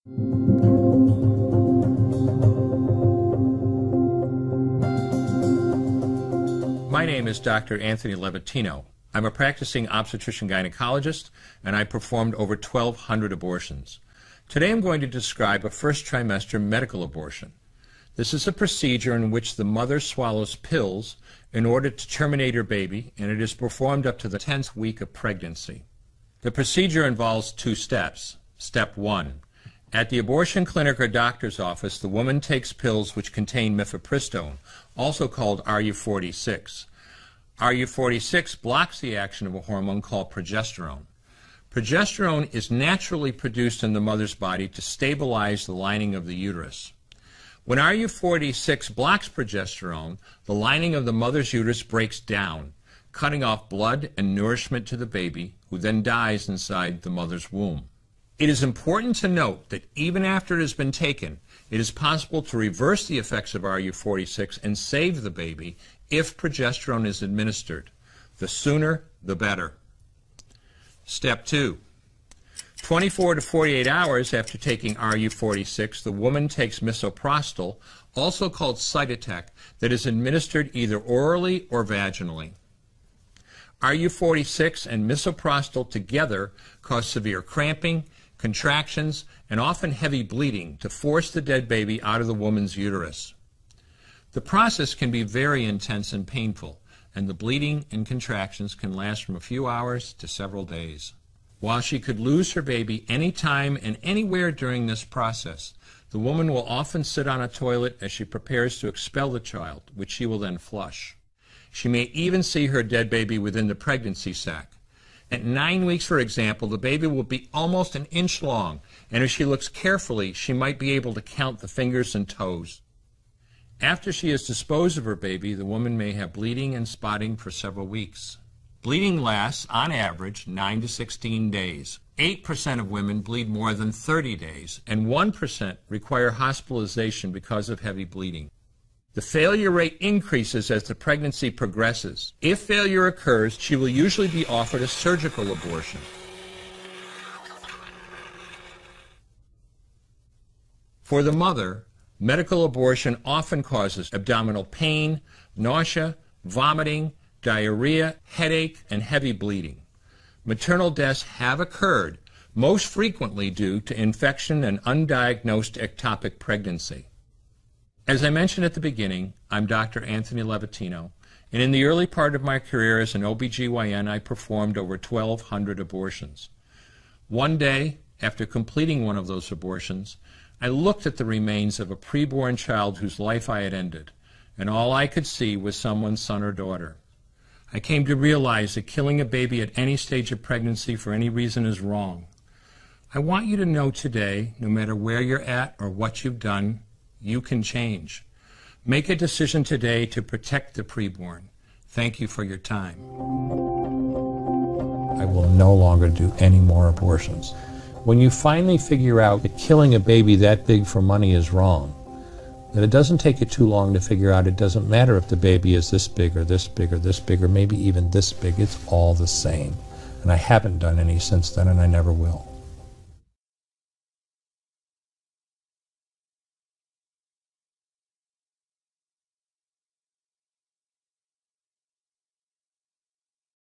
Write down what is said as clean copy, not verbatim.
My name is Dr. Antony Levatino. I'm a practicing obstetrician-gynecologist, and I performed over 1,200 abortions. Today I'm going to describe a first trimester medical abortion. This is a procedure in which the mother swallows pills in order to terminate her baby, and it is performed up to the 10th week of pregnancy. The procedure involves 2 steps. Step 1. At the abortion clinic or doctor's office, the woman takes pills which contain mifepristone, also called RU46. RU46 blocks the action of a hormone called progesterone. Progesterone is naturally produced in the mother's body to stabilize the lining of the uterus. When RU46 blocks progesterone, the lining of the mother's uterus breaks down, cutting off blood and nourishment to the baby, who then dies inside the mother's womb. It is important to note that even after it has been taken, it is possible to reverse the effects of RU46 and save the baby if progesterone is administered. The sooner, the better. Step 2. 24 to 48 hours after taking RU46, the woman takes misoprostol, also called Cytotec, that is administered either orally or vaginally. RU46 and misoprostol together cause severe cramping, contractions, and often heavy bleeding to force the dead baby out of the woman's uterus. The process can be very intense and painful, and the bleeding and contractions can last from a few hours to several days. While she could lose her baby any time and anywhere during this process, the woman will often sit on a toilet as she prepares to expel the child, which she will then flush. She may even see her dead baby within the pregnancy sac. At 9 weeks, for example, the baby will be almost an inch long, and if she looks carefully, she might be able to count the fingers and toes. After she has disposed of her baby, the woman may have bleeding and spotting for several weeks. Bleeding lasts, on average, 9 to 16 days. 8% of women bleed more than 30 days, and 1% require hospitalization because of heavy bleeding. The failure rate increases as the pregnancy progresses. If failure occurs, she will usually be offered a surgical abortion. For the mother, medical abortion often causes abdominal pain, nausea, vomiting, diarrhea, headache, and heavy bleeding. Maternal deaths have occurred, most frequently due to infection and undiagnosed ectopic pregnancy. As I mentioned at the beginning, I'm Dr. Antony Levatino, and in the early part of my career as an OBGYN, I performed over 1,200 abortions. One day, after completing one of those abortions, I looked at the remains of a preborn child whose life I had ended, and all I could see was someone's son or daughter. I came to realize that killing a baby at any stage of pregnancy for any reason is wrong. I want you to know today, no matter where you're at or what you've done, you can change. Make a decision today to protect the preborn. Thank you for your time. I will no longer do any more abortions. When you finally figure out that killing a baby that big for money is wrong, that it doesn't take you too long to figure out it doesn't matter if the baby is this big or this big or this big or maybe even this big, it's all the same. And I haven't done any since then, and I never will.